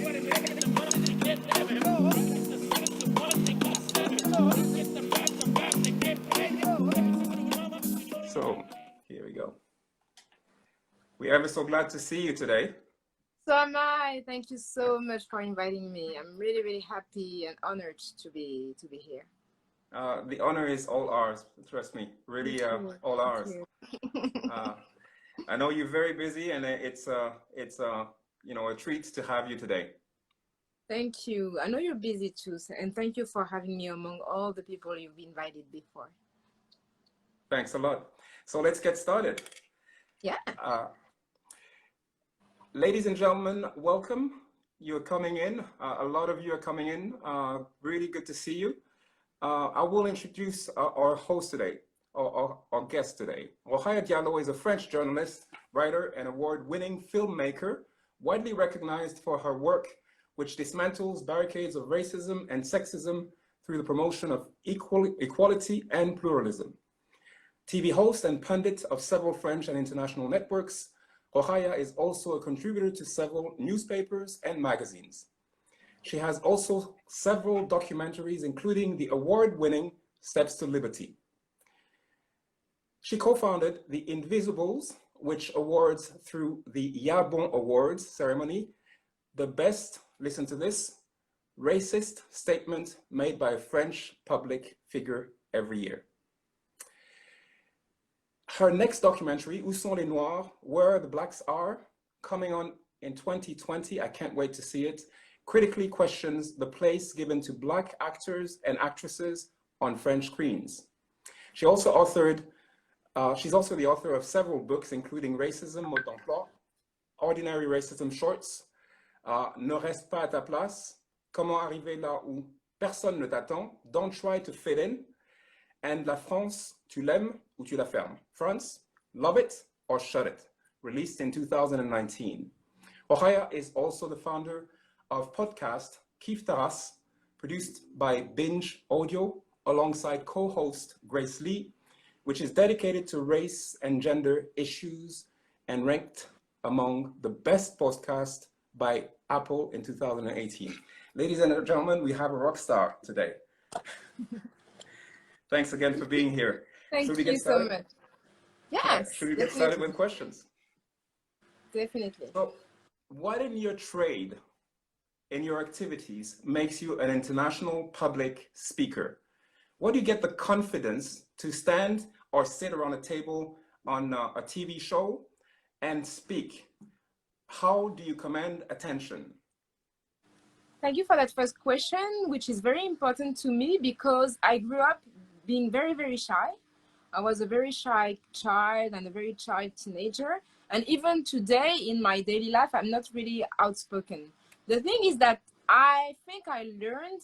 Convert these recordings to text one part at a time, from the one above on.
So, here we go. We're ever so glad to see you today. So am I. Thank you so much for inviting me. I'm really, really happy and honored to be here. The honor is all ours, trust me, really all ours. I know you're very busy, and it's you know, a treat to have you today. Thank you. I know you're busy too, and thank you for having me among all the people you've invited before. Thanks a lot. So let's get started. Yeah. Ladies and gentlemen, welcome. You're coming in. A lot of you are coming in. Really good to see you. I will introduce our host today, our guest today. Rokhaya Diallo is a French journalist, writer, and award-winning filmmaker, widely recognized for her work, which dismantles barricades of racism and sexism through the promotion of equality and pluralism. TV host and pundit of several French and international networks, Rokhaya is also a contributor to several newspapers and magazines. She has also several documentaries, including the award-winning Steps to Liberty. She co-founded The Invisibles, which awards through the Yabon Awards ceremony, the best, listen to this, racist statement made by a French public figure every year. Her next documentary, Où sont les Noirs, Where the Blacks Are, coming on in 2020, I can't wait to see it, critically questions the place given to Black actors and actresses on French screens. She also authored, she's also the author of several books, including Racism, Mode d'Emploi, Ordinary Racism Shorts, Ne reste pas à ta place, Comment arriver là où personne ne t'attend, Don't try to fit in, and La France, tu l'aimes ou tu la fermes. France, love it or shut it, released in 2019. Rokhaya is also the founder of podcast Kif Taras, produced by Binge Audio, alongside co-host Grace Lee, which is dedicated to race and gender issues and ranked among the best podcasts by Apple in 2018. Ladies and gentlemen, we have a rock star today. Thanks again for being here. Thank you so much. Yes. Should we get started with questions? Definitely. So, what in your trade, in your activities, makes you an international public speaker? What do you get the confidence to stand or sit around a table on a TV show and speak? How do you command attention? Thank you for that first question, which is very important to me because I grew up being very, very shy. I was a very shy child and a very shy teenager. And even today in my daily life, I'm not really outspoken. The thing is that I think I learned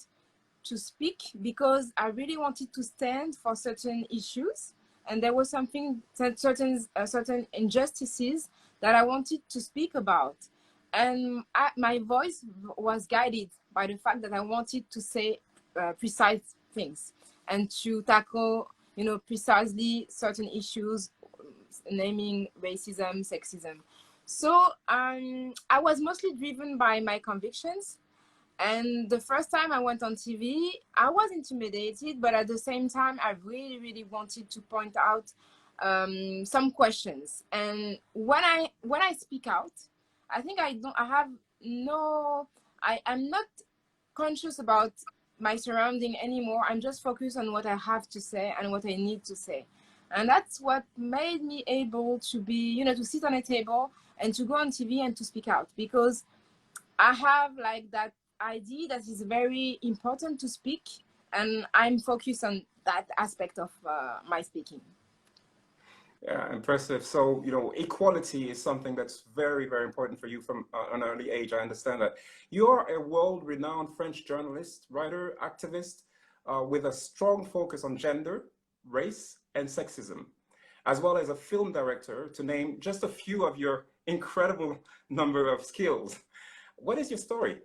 to speak because I really wanted to stand for certain issues. And there was certain injustices that I wanted to speak about. And my voice was guided by the fact that I wanted to say precise things and to tackle, you know, precisely certain issues, naming racism, sexism. So I was mostly driven by my convictions. And the first time I went on TV, I was intimidated, but at the same time, I really, really wanted to point out some questions. And when I speak out, I think I'm not conscious about my surrounding anymore. I'm just focused on what I have to say and what I need to say. And that's what made me able to be, you know, to sit on a table and to go on TV and to speak out, because I have like that idea that is very important to speak, and I'm focused on that aspect of my speaking. Yeah, impressive. So, you know, equality is something that's very, very important for you from an early age. I understand that. You are a world-renowned French journalist, writer, activist, with a strong focus on gender, race, and sexism, as well as a film director, to name just a few of your incredible number of skills. What is your story?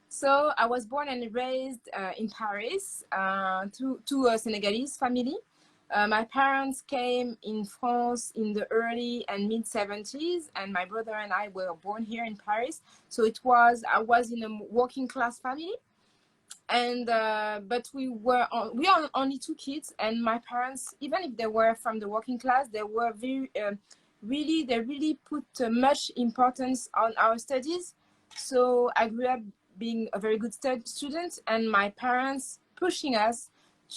So I was born and raised in Paris to a Senegalese family. My parents came in France in the early and mid 70s, and my brother and I were born here in Paris. So I was in a working class family, and but we are only two kids, and my parents, even if they were from the working class, they were very they really put much importance on our studies. So I grew up being a very good student, and my parents pushing us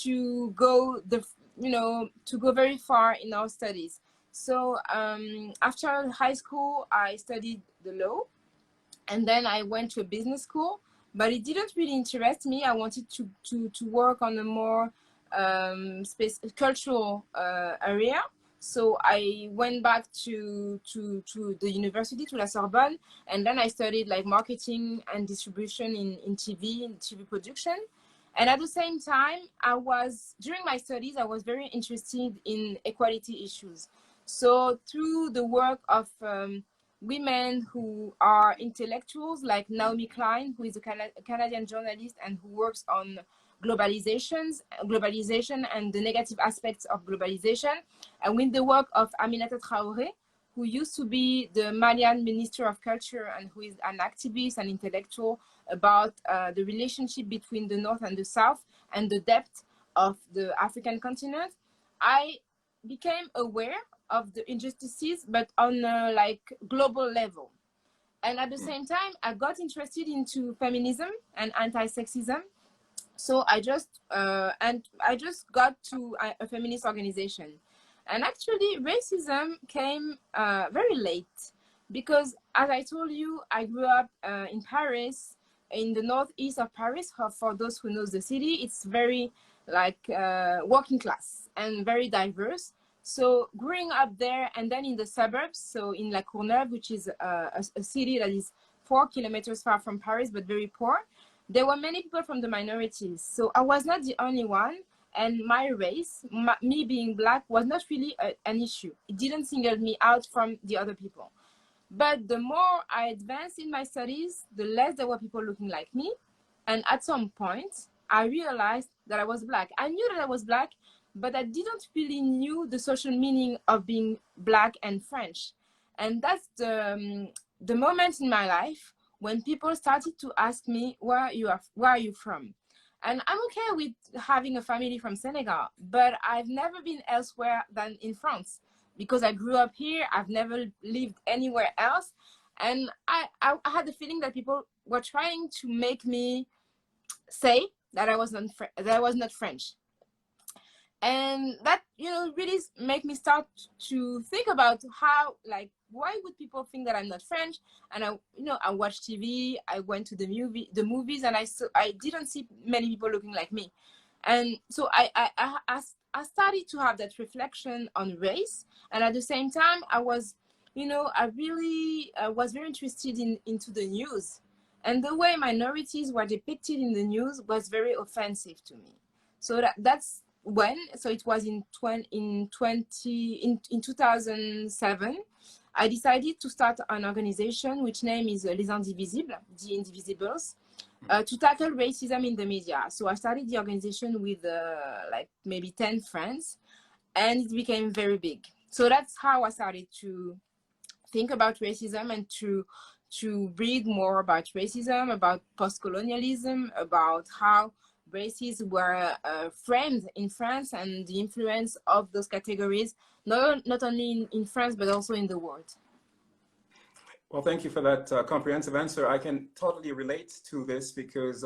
to go to go very far in our studies. So after high school, I studied the law, and then I went to a business school, but it didn't really interest me. I wanted to work on a more cultural area. So I went back to the university, to La Sorbonne, and then I studied like marketing and distribution in TV production. And at the same time, during my studies, I was very interested in equality issues. So through the work of women who are intellectuals like Naomi Klein, who is a Canadian journalist and who works on globalization and the negative aspects of globalization, and with the work of Aminata Traoré, who used to be the Malian Minister of Culture and who is an activist and intellectual about the relationship between the North and the South and the depth of the African continent. I became aware of the injustices, but on a global level. And at the same time, I got interested into feminism and anti-sexism. So I just got to a feminist organization. And actually, racism came very late because, as I told you, I grew up in Paris, in the northeast of Paris. For those who knows the city, it's very working class and very diverse. So growing up there and then in the suburbs, so in La Courneuve, which is a city that is 4 kilometers far from Paris, but very poor, there were many people from the minorities. So I was not the only one. And my race, me being Black, was not really an issue. It didn't single me out from the other people. But the more I advanced in my studies, the less there were people looking like me. And at some point, I realized that I was Black. I knew that I was Black, but I didn't really knew the social meaning of being Black and French. And that's the moment in my life when people started to ask me, where are you from? And I'm okay with having a family from Senegal, but I've never been elsewhere than in France because I grew up here. I've never lived anywhere else. And I had the feeling that people were trying to make me say that I was not French. And that, really make me start to think about how, why would people think that I'm not French? And I watched TV, I went to the movies, and I didn't see many people looking like me. And so I started to have that reflection on race. And at the same time, I was, I really was very interested into the news. And the way minorities were depicted in the news was very offensive to me. So that's when, so it was in 2007, I decided to start an organization which name is Les Indivisibles, the Indivisibles, to tackle racism in the media. So I started the organization with maybe 10 friends, and it became very big. So that's how I started to think about racism and to read more about racism, about post-colonialism, about how races were framed in France and the influence of those categories, not only in France, but also in the world. Well, thank you for that comprehensive answer. I can totally relate to this because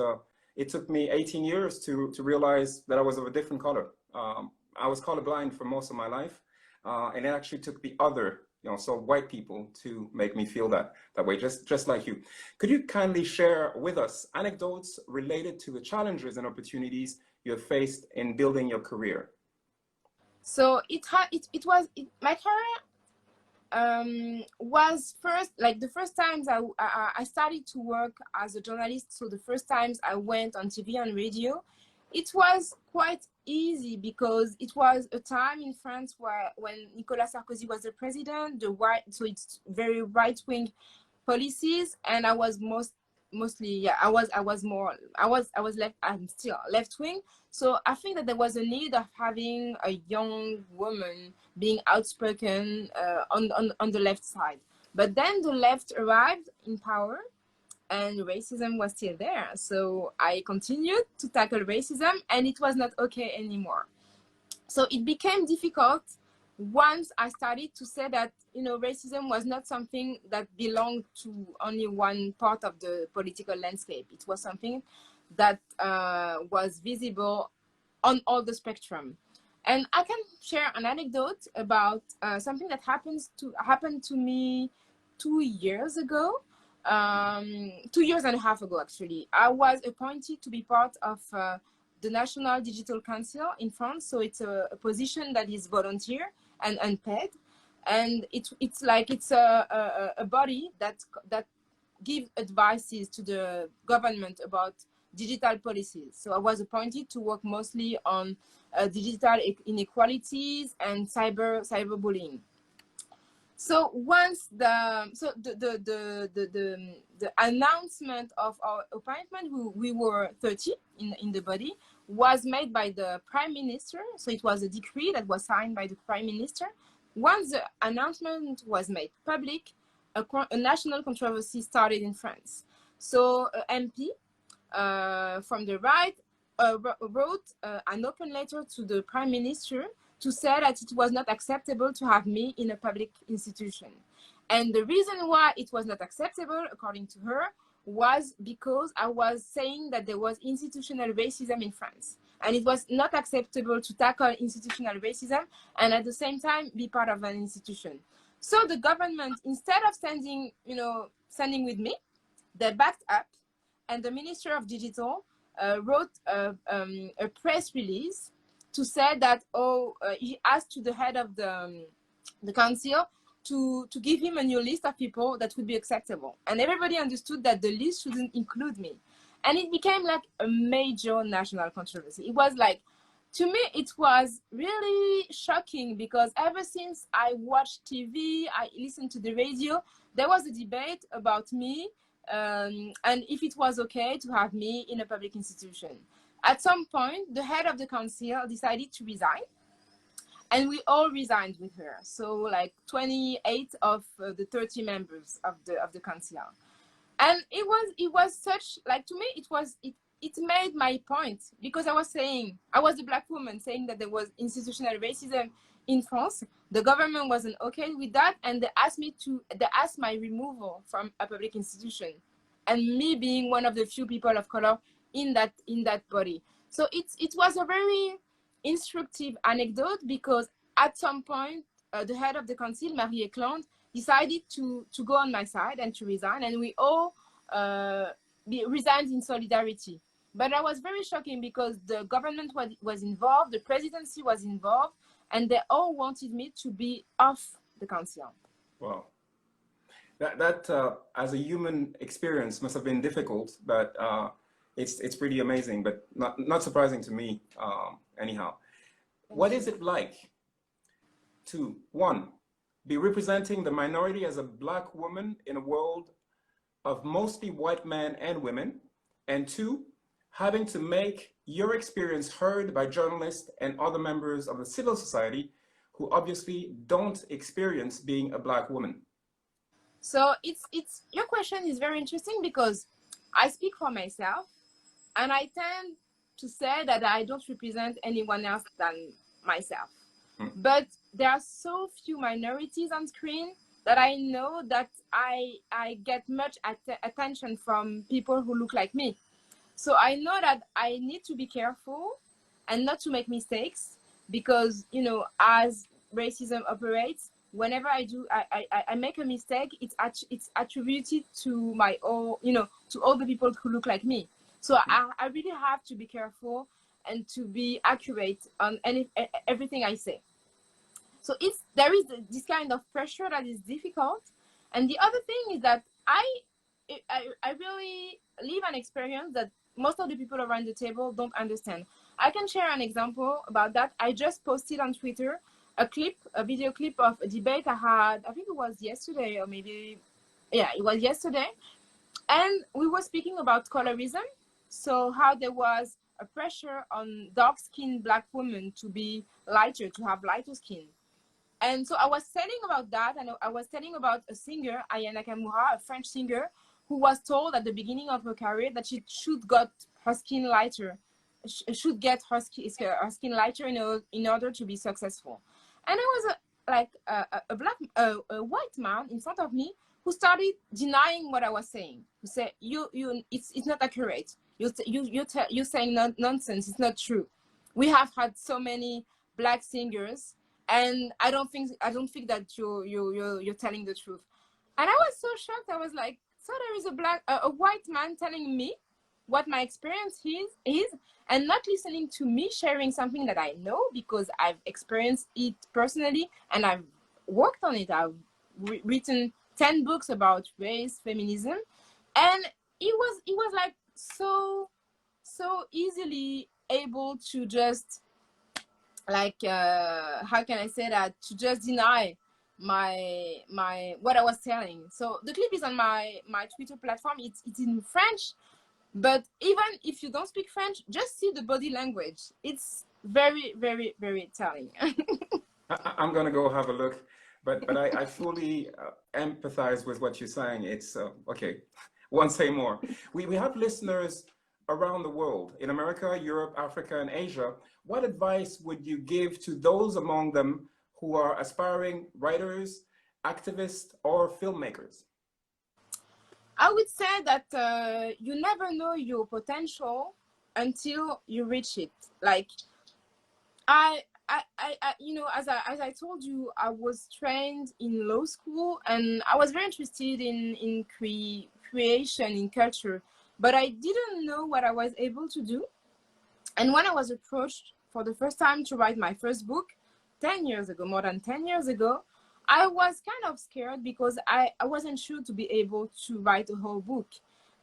it took me 18 years to realize that I was of a different color. I was colorblind for most of my life, and it actually took the other, so white people to make me feel that way, just like you. Could you kindly share with us anecdotes related to the challenges and opportunities you have faced in building your career? So my career was first, the first times I started to work as a journalist. So the first times I went on TV and radio, it was quite easy because it was a time in France when Nicolas Sarkozy was the president, so it's very right-wing policies, and I was mostly, yeah, I was left, I'm still left wing. So I think that there was a need of having a young woman being outspoken on the left side. But then the left arrived in power and racism was still there. So I continued to tackle racism and it was not okay anymore. So it became difficult once I started to say that, you know, racism was not something that belonged to only one part of the political landscape. It was something that was visible on all the spectrum. And I can share an anecdote about something that happened to me 2 years ago. 2 years and a half ago, actually. I was appointed to be part of the National Digital Council in France. So it's a position that is volunteer and unpaid. And it's a body that give advices to the government about digital policies. So I was appointed to work mostly on digital inequalities and cyberbullying. So once the announcement of our appointment, we were 30 in the body, was made by the Prime Minister. So it was a decree that was signed by the Prime Minister. Once the announcement was made public, a national controversy started in France. So MP from the right wrote an open letter to the Prime Minister to say that it was not acceptable to have me in a public institution. And the reason why it was not acceptable, according to her, was because I was saying that there was institutional racism in France. And it was not acceptable to tackle institutional racism and at the same time be part of an institution. So the government, instead of standing with me, they backed up, and the Minister of Digital wrote a press release to say that, he asked to the head of the council to give him a new list of people that would be acceptable. And everybody understood that the list shouldn't include me. And it became like a major national controversy. It was like, to me, it was really shocking because ever since I watched TV, I listened to the radio, there was a debate about me and if it was okay to have me in a public institution. At some point, the head of the council decided to resign, and we all resigned with her. So like 28 of the 30 members of the council. And it was such, like, to me, it made my point, because I was a black woman saying that there was institutional racism in France. The government wasn't okay with that, and they asked my removal from a public institution, and me being one of the few people of color in that body. So it was a very instructive anecdote, because at some point the head of the council, Marie Eklund, decided to go on my side and to resign, and we all resigned in solidarity. But that was very shocking because the government was involved, the presidency was involved, and they all wanted me to be off the council. Wow. That as a human experience must have been difficult, but it's pretty amazing, but not surprising to me anyhow. What is it like to, one, be representing the minority as a black woman in a world of mostly white men and women, and two, having to make your experience heard by journalists and other members of the civil society who obviously don't experience being a black woman? So your question is very interesting, because I speak for myself, and I tend to say that I don't represent anyone else than myself. But there are so few minorities on screen that I know that I get much attention from people who look like me. So I know that I need to be careful and not to make mistakes, because, as racism operates, whenever I make a mistake, it's attributed to to all the people who look like me. So I really have to be careful and to be accurate on everything I say. So there is this kind of pressure that is difficult. And the other thing is that I really live an experience that most of the people around the table don't understand. I can share an example about that. I just posted on Twitter a video clip of a debate I had, I think it was yesterday, or maybe, yeah, it was yesterday. And we were speaking about colorism. So how there was a pressure on dark-skinned Black women to be lighter, to have lighter skin. And so I was telling about that, and I was telling about a singer, Aya Nakamura, a French singer, who was told at the beginning of her career that she should get her skin lighter, should get her skin lighter in order to be successful. And I was a white man in front of me who started denying what I was saying. Who said, it's not accurate. You're saying nonsense. It's not true. We have had so many Black singers, and I don't think that you're telling the truth. And I was so shocked. I was like, so there is a white man telling me what my experience is, and not listening to me sharing something that I know because I've experienced it personally and I've worked on it. I've written 10 books about race, feminism, and it was like so easily able to just like how can I say that, to just deny my what I was telling. So the clip is on my Twitter platform. It's in French, but even if you don't speak French, just see the body language. It's very, very, very telling. I'm gonna go have a look, but I fully empathize with what you're saying. It's okay. Won't say more. We have listeners around the world, in America, Europe, Africa, and Asia. What advice would you give to those among them who are aspiring writers, activists, or filmmakers? I would say that you never know your potential until you reach it. Like I you know, as I told you, I was trained in law school, and I was very interested in creation, in culture, but I didn't know what I was able to do. And when I was approached for the first time to write my first book 10 years ago, more than 10 years ago, I was kind of scared because I wasn't sure to be able to write a whole book.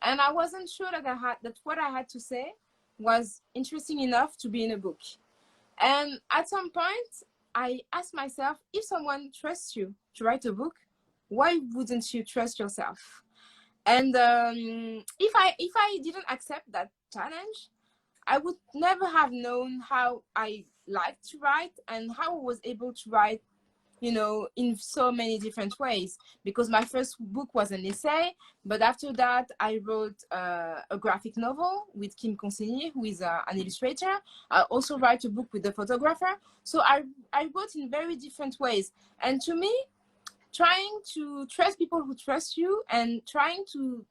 And I wasn't sure that what I had to say was interesting enough to be in a book. And at some point, I asked myself, if someone trusts you to write a book, why wouldn't you trust yourself? And if I didn't accept that challenge, I would never have known how I liked to write and how I was able to write, you know, in so many different ways. Because my first book was an essay, but after that, I wrote a graphic novel with Kim Consigny, who is an illustrator. I also write a book with a photographer. So I wrote in very different ways. And to me, trying to trust people who trust you and trying to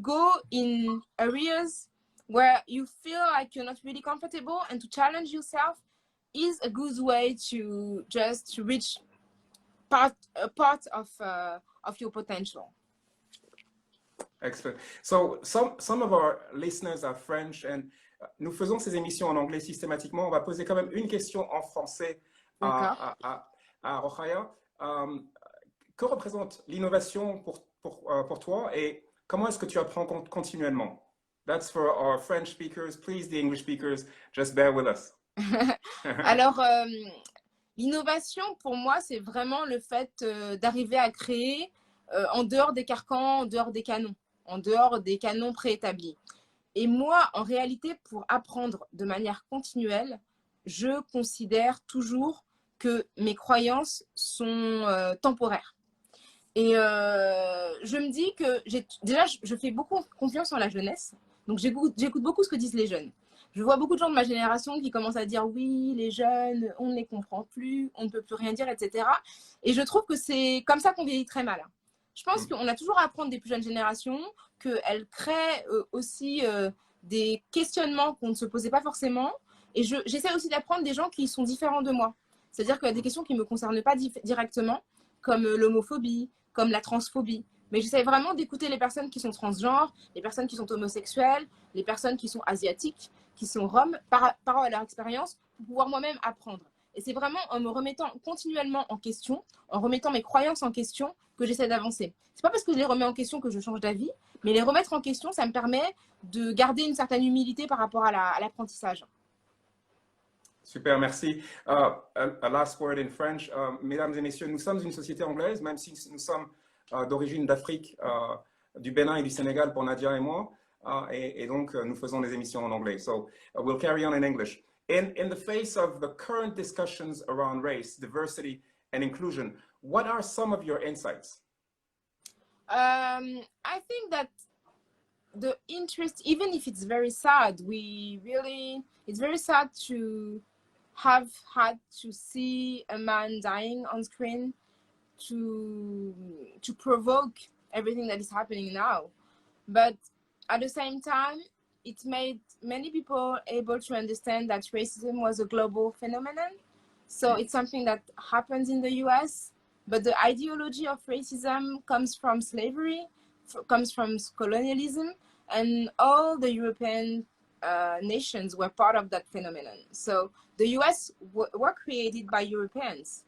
go in areas where you feel like you're not really comfortable and to challenge yourself is a good way to just reach a part of your potential. Excellent. So some of our listeners are French, and nous faisons ces émissions en anglais systématiquement. On va poser quand même une question en français à Rokhaya. Que représente l'innovation pour toi et comment est-ce que tu apprends continuellement? That's for our French speakers. Please, the English speakers, just bear with us. Alors, l'innovation, pour moi, c'est vraiment le fait d'arriver à créer en dehors des carcans, en dehors des canons préétablis. Et moi, en réalité, pour apprendre de manière continuelle, je considère toujours que mes croyances sont temporaires. Et je me dis que déjà, je fais beaucoup confiance en la jeunesse. Donc, j'écoute beaucoup ce que disent les jeunes. Je vois beaucoup de gens de ma génération qui commencent à dire oui, les jeunes, on ne les comprend plus, on ne peut plus rien dire, etc. Et je trouve que c'est comme ça qu'on vieillit très mal. Je pense qu'on a toujours à apprendre des plus jeunes générations, qu'elles créent aussi des questionnements qu'on ne se posait pas forcément. Et j'essaie aussi d'apprendre des gens qui sont différents de moi. C'est-à-dire qu'il y a des questions qui ne me concernent pas directement, comme l'homophobie, comme la transphobie. Mais j'essaie vraiment d'écouter les personnes qui sont transgenres, les personnes qui sont homosexuelles, les personnes qui sont asiatiques, qui sont roms, par rapport à leur expérience, pour pouvoir moi-même apprendre. Et c'est vraiment en me remettant continuellement en question, en remettant mes croyances en question, que j'essaie d'avancer. C'est pas parce que je les remets en question que je change d'avis, mais les remettre en question, ça me permet de garder une certaine humilité par rapport à l'apprentissage. Super, merci. A last word in French. Mesdames et messieurs, nous sommes une société anglaise, même si nous sommes d'origine d'Afrique du Bénin et du Sénégal pour Nadia et moi. Et donc, nous faisons des émissions en anglais. So we'll carry on in English. In the face of the current discussions around race, diversity, and inclusion, what are some of your insights? I think that the interest, even if it's very sad, it's very sad to have had to see a man dying on screen to provoke everything that is happening now. But at the same time, it made many people able to understand that racism was a global phenomenon. So it's something that happens in the US, but the ideology of racism comes from slavery, comes from colonialism, and all the European nations were part of that phenomenon. So the US were created by Europeans.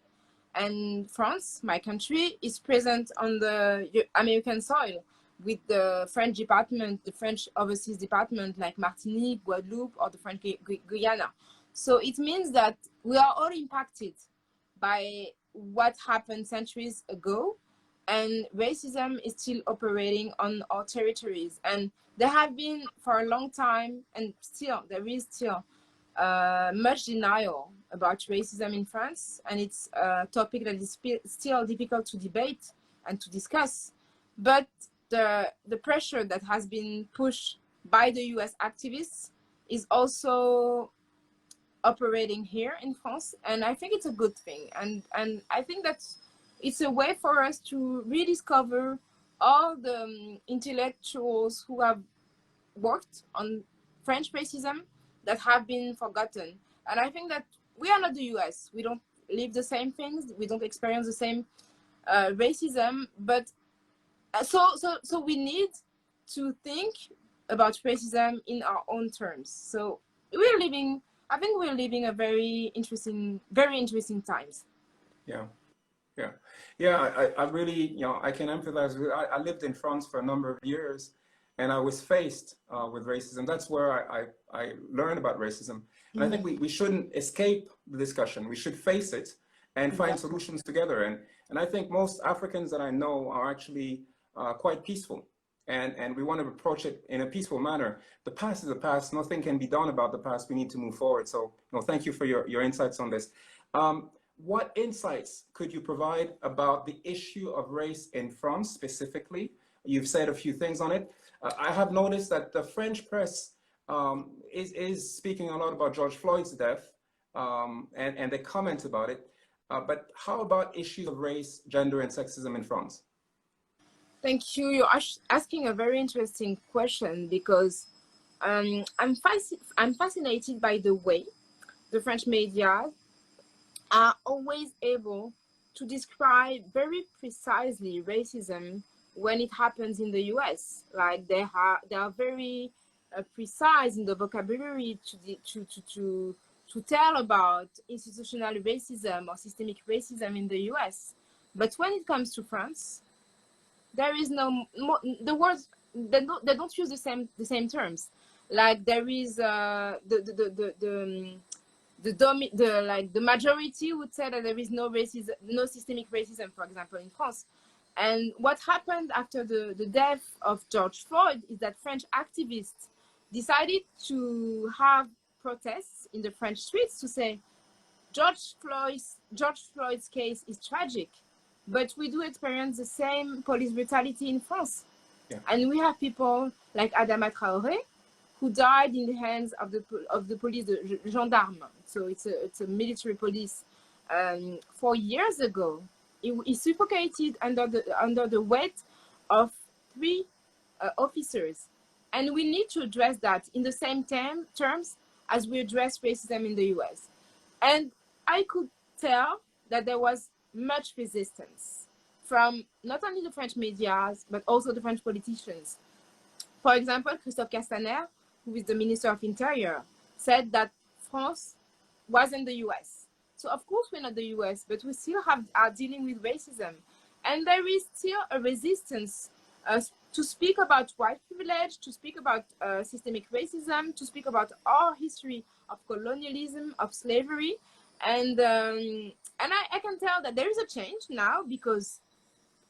And France, my country, is present on the American soil with the French department, the French overseas department like Martinique, Guadeloupe, or the French Guyana. So it means that we are all impacted by what happened centuries ago, and racism is still operating on our territories. And there have been for a long time, and still there is still much denial about racism in France, and it's a topic that is still difficult to debate and to discuss. But the pressure that has been pushed by the US activists is also operating here in France, and I think it's a good thing. And I think that it's a way for us to rediscover all the intellectuals who have worked on French racism that have been forgotten. And I think that we are not the US. We don't live the same things. We don't experience the same racism. But so we need to think about racism in our own terms. So I think we're living a very interesting times. Yeah. Yeah, I really, I can empathize with, I lived in France for a number of years, and I was faced with racism. That's where I learned about racism. And I think we shouldn't escape the discussion. We should face it and find solutions together. And I think most Africans that I know are actually quite peaceful. And we want to approach it in a peaceful manner. The past is the past. Nothing can be done about the past. We need to move forward. So thank you for your insights on this. What insights could you provide about the issue of race in France specifically? You've said a few things on it. I have noticed that the French press is speaking a lot about George Floyd's death, and they comment about it. But how about issues of race, gender, and sexism in France? Thank you. You're asking a very interesting question, because I'm fascinated by the way the French media are always able to describe very precisely racism when it happens in the US. Like they are very precise in the vocabulary to tell about institutional racism or systemic racism in the US. But when it comes to France, there is no more, the words they don't use the same terms. Like there is the majority would say that there is no racism, no systemic racism, for example, in France. And what happened after the death of George Floyd is that French activists decided to have protests in the French streets to say George Floyd's case is tragic, but we do experience the same police brutality in France. Yeah. And we have people like Adama Traoré, who died in the hands of the police, the gendarme. So it's a military police. 4 years ago, he suffocated under the weight of 3 officers, and we need to address that in the same terms as we address racism in the US. And I could tell that there was much resistance from not only the French media, but also the French politicians. For example, Christophe Castaner, who is the Minister of Interior, said that France wasn't the US. So of course we're not the US, but we still are dealing with racism. And there is still a resistance to speak about white privilege, to speak about systemic racism, to speak about our history of colonialism, of slavery. And I can tell that there is a change now, because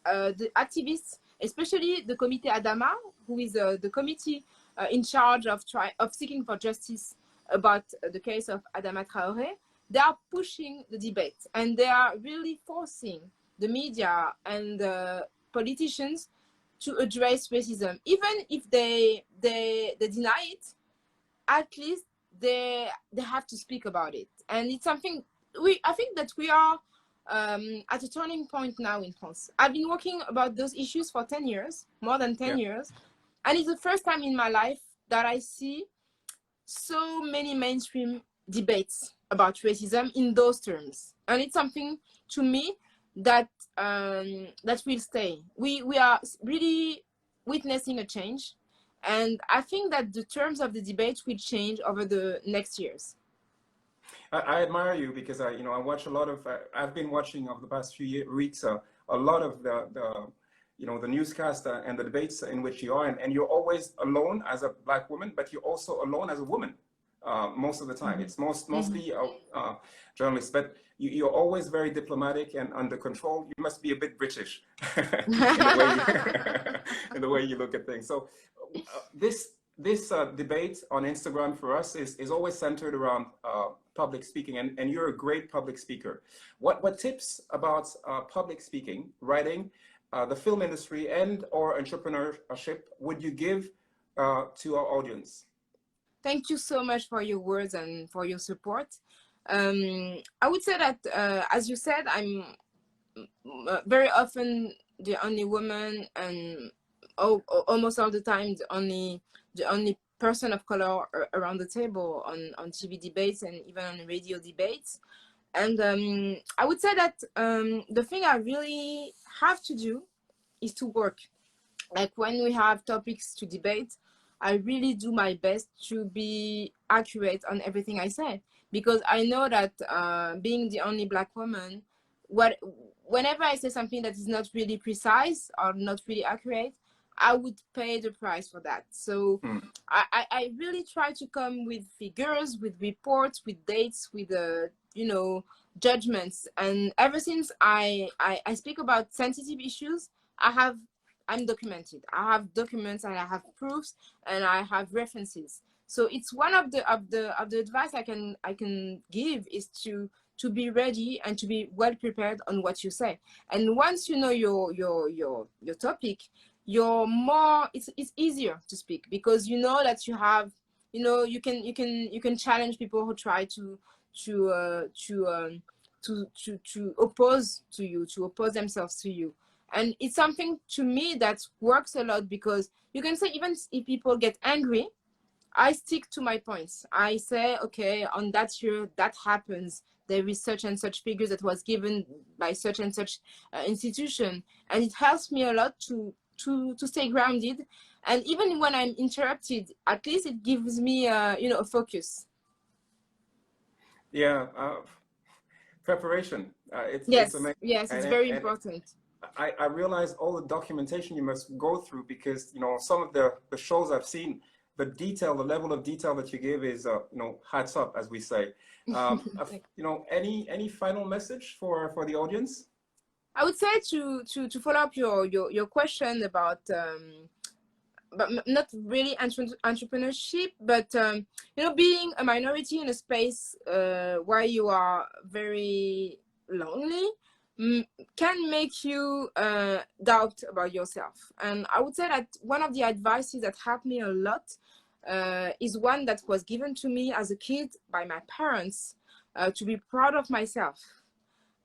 the activists, especially the Comité Adama, who is the committee in charge of seeking for justice about the case of Adama Traoré. They are pushing the debate, and they are really forcing the media and the politicians to address racism. Even if they deny it, at least they have to speak about it. And it's something I think that we are at a turning point now in France. I've been working about those issues for 10 years, more than 10 years. And it's the first time in my life that I see so many mainstream debates about racism in those terms. And it's something, to me, that that will stay. We are really witnessing a change. And I think that the terms of the debate will change over the next years. I admire you because I watch a lot of. I've been watching over the past few weeks a lot of the newscast and the debates in which you are, and you're always alone as a Black woman, but you're also alone as a woman most of the time. It's mostly journalists, but you're always very diplomatic and under control. You must be a bit British in the way you look at things. So this debate on Instagram for us is always centered around public speaking, and you're a great public speaker. What tips about public speaking, writing, the film industry, and or entrepreneurship would you give to our audience? Thank you so much for your words and for your support. I would say that, as you said, I'm very often the only woman, and almost all the time the only person of color around the table on TV debates and even on radio debates. And I would say that the thing I really have to do is to work. Like when we have topics to debate, I really do my best to be accurate on everything I say, because I know that being the only Black woman, whenever I say something that is not really precise or not really accurate, I would pay the price for that. So I really try to come with figures, with reports, with dates, with judgments. And ever since I speak about sensitive issues, I'm documented. I have documents and I have proofs and I have references. So it's one of the advice I can give is to be ready and to be well prepared on what you say. And once you know your topic, it's easier to speak, because you know that you have, you can challenge people who try to oppose to you, to oppose themselves to you. And it's something to me that works a lot, because you can say, even if people get angry, I stick to my points. I say, okay, on that year that happens, there is such and such figures that was given by such and such institution, and it helps me a lot to stay grounded. And even when I'm interrupted, at least it gives me a focus. Yeah, preparation. Yes, it's amazing. yes, it's very important. I realize all the documentation you must go through, because some of the shows I've seen, the level of detail that you give is hats up, as we say. Any final message for the audience? I would say to follow up your question about but not really entrepreneurship, but being a minority in a space where you are very lonely can make you doubt about yourself. And I would say that one of the advices that helped me a lot is one that was given to me as a kid by my parents, to be proud of myself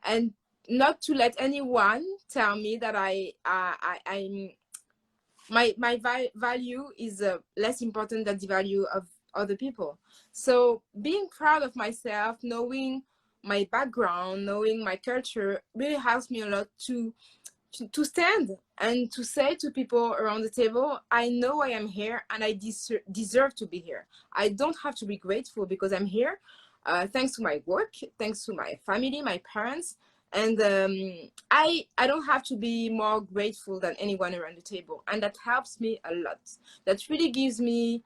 and not to let anyone tell me that my value is less important than the value of other people. So being proud of myself, knowing my background, knowing my culture, really helps me a lot to stand and to say to people around the table, I know I am here and I deserve to be here. I don't have to be grateful because I'm here, thanks to my work, thanks to my family, my parents. And I don't have to be more grateful than anyone around the table. And that helps me a lot. That really gives me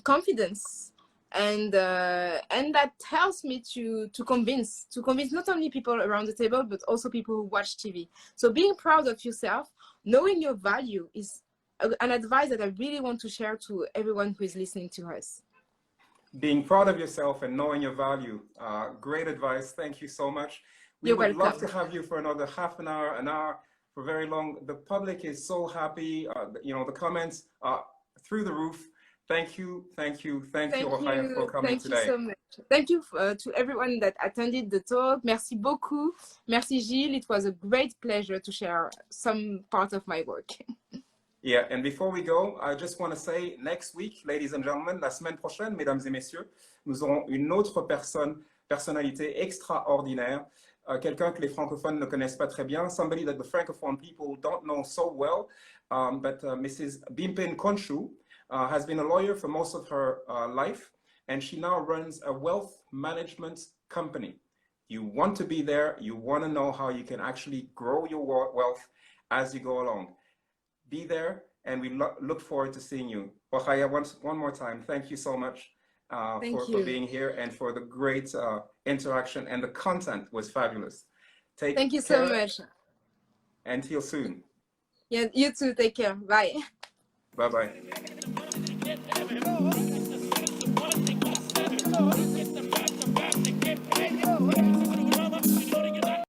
confidence and that helps me to convince not only people around the table but also people who watch TV. So being proud of yourself, knowing your value, is an advice that I really want to share to everyone who is listening to us. Being proud of yourself and knowing your value. Great advice. Thank you so much. We You're would love welcome. to have you for another half an hour, for very long. The public is so happy. The comments are through the roof. Thank you, Rokhaya, for coming today. Thank you so much. Thank you to everyone that attended the talk. Merci beaucoup. Merci Gilles. It was a great pleasure to share some part of my work. Yeah, and before we go, I just want to say, next week, ladies and gentlemen, la semaine prochaine, mesdames et messieurs, nous aurons une autre personnalité extraordinaire, quelqu'un que les francophones ne connaissent pas très bien, somebody that the francophone people don't know so well, but Mrs. Bimpin Konshu has been a lawyer for most of her life, and she now runs a wealth management company. You want to be there, you want to know how you can actually grow your wealth as you go along. Be there, and we look forward to seeing you. Rokhaya, one more time, thank you so much for being here and for the great interaction, and the content was fabulous. Thank you so much. Until soon. Yeah, you too. Take care. Bye. Bye-bye.